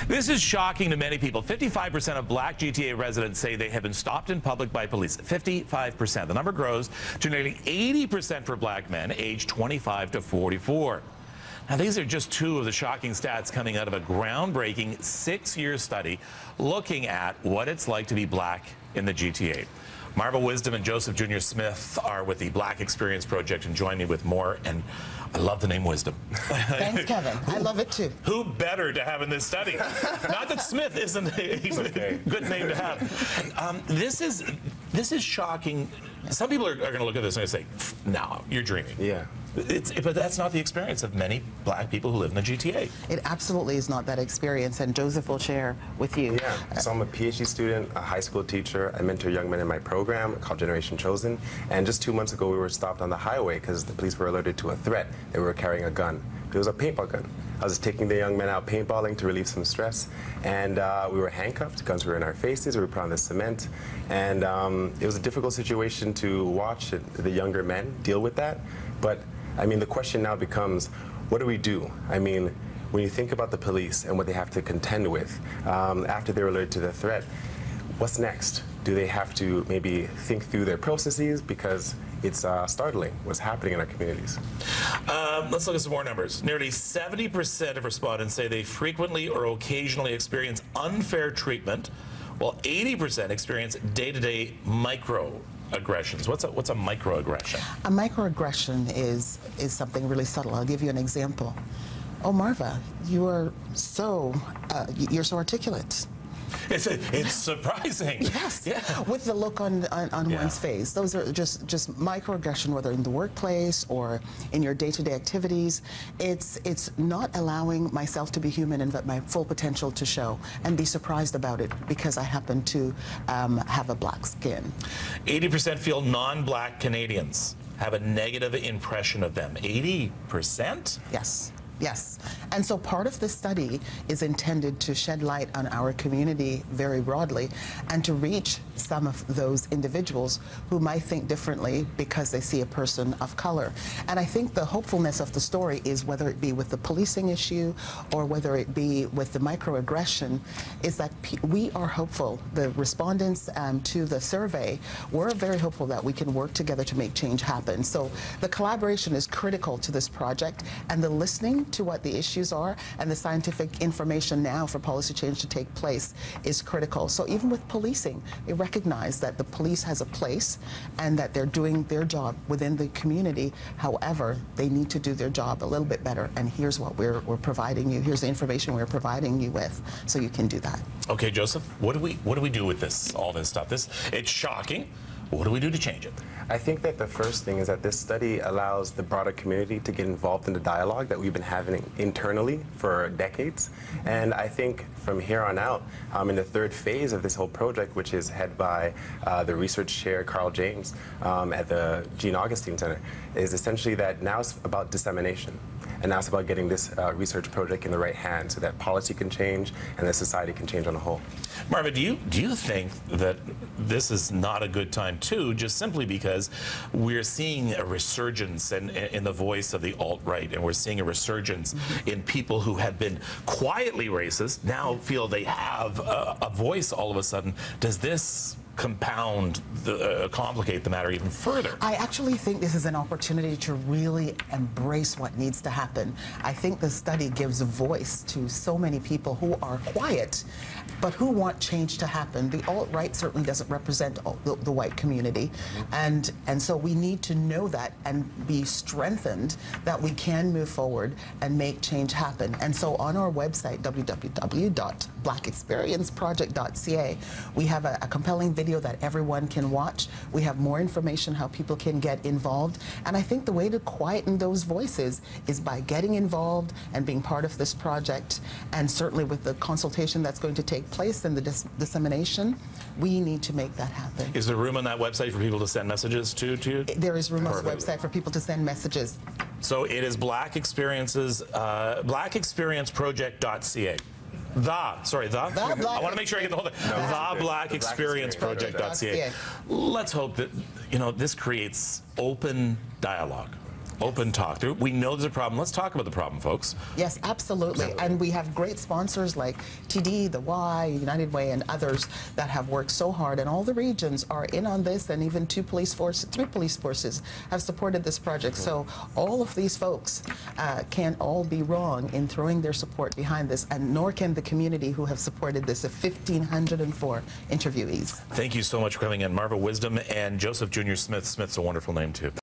This is shocking to many people. 55% of black GTA residents say they have been stopped in public by police. 55%. The number grows to nearly 80% for black men aged 25 to 44. Now, these are just two of the shocking stats coming out of a groundbreaking 6-year study looking at what it's like to be black in the GTA. Marva Wisdom and Joseph Jr. Smith are with the Black Experience Project and join me with more. And I love the name Wisdom. Thanks, Kevin. I love it too. Who better to have in this study? Not that Smith isn't a good name to have. This is shocking. Some people are going to look at this and say, "No, you're dreaming." Yeah. But that's not the experience of many black people who live in the GTA. It absolutely is not that experience, and Joseph will share with you. Yeah, so I'm a PhD student, a high school teacher. I mentor young men in my program called Generation Chosen. And just 2 months ago, we were stopped on the highway because the police were alerted to a threat. They were carrying a gun. It was a paintball gun. I was taking the young men out paintballing to relieve some stress, and we were handcuffed. Guns were in our faces. We were put on the cement, and it was a difficult situation to watch the younger men deal with that. But I mean, the question now becomes, what do we do? I mean, when you think about the police and what they have to contend with after they're alerted to the threat, what's next? Do they have to maybe think through their processes? Because it's startling what's happening in our communities. Let's look at some more numbers. Nearly 70% of respondents say they frequently or occasionally experience unfair treatment, while 80% experience day-to-day microaggressions. What's a microaggression? A microaggression is something really subtle. I'll give you an example. Oh, Marva, you're so articulate. It's surprising. Yes. Yeah. With the look on one's face. Those are just microaggression, whether in the workplace or in your day-to-day activities. It's not allowing myself to be human and my full potential to show and be surprised about it because I happen to have a black skin. 80% feel non-black Canadians have a negative impression of them. 80%? Yes. Yes. And so part of this study is intended to shed light on our community very broadly and to reach some of those individuals who might think differently because they see a person of color. And I think the hopefulness of the story is, whether it be with the policing issue or whether it be with the microaggression, is that we are hopeful. The respondents to the survey were very hopeful that we can work together to make change happen. So the collaboration is critical to this project, and the listening to what the issues are and the scientific information now for policy change to take place is critical. So even with policing, they recognize that the police has a place and that they're doing their job within the community. However, they need to do their job a little bit better, and here's what we're providing you. Here's the information we're providing you with, so you can do that. Okay, Joseph, what do we do with all this stuff? It's shocking. What do we do to change it? I think that the first thing is that this study allows the broader community to get involved in the dialogue that we've been having internally for decades. And I think from here on out, in the third phase of this whole project, which is headed by the research chair, Carl James, at the Gene Augustine Center, is essentially that now it's about dissemination. And now it's about getting this research project in the right hands so that policy can change and that society can change on a whole. Marva, do you think that this is not a good time too, just simply because we're seeing a resurgence in the voice of the alt-right, and we're seeing a resurgence in people who have been quietly racist now feel they have a voice all of a sudden? Does this complicate the matter even further? I actually think this is an opportunity to really embrace what needs to happen. I think the study gives a voice to so many people who are quiet, but who want change to happen. The alt-right certainly doesn't represent the white community, and so we need to know that and be strengthened that we can move forward and make change happen. And so on our website, www.blackexperienceproject.ca, we have a compelling video that everyone can watch. We have more information how people can get involved, and I think the way to quieten those voices is by getting involved and being part of this project, and certainly with the consultation that's going to take place and the dissemination, we need to make that happen. Is there room on that website for people to send messages to you? There is room on the website for people to send messages. So it is blackexperienceproject.ca. I want to make sure I get the whole thing. Blackexperienceproject.ca. Let's hope that this creates open dialogue. Open talk. We know there's a problem. Let's talk about the problem, folks. Yes, absolutely. And we have great sponsors like TD, the Y, United Way, and others that have worked so hard. And all the regions are in on this, and even three police forces have supported this project. So all of these folks can't all be wrong in throwing their support behind this, and nor can the community who have supported this of 1,504 interviewees. Thank you so much for coming in. Marva Wisdom and Joseph Jr. Smith. Smith's a wonderful name, too.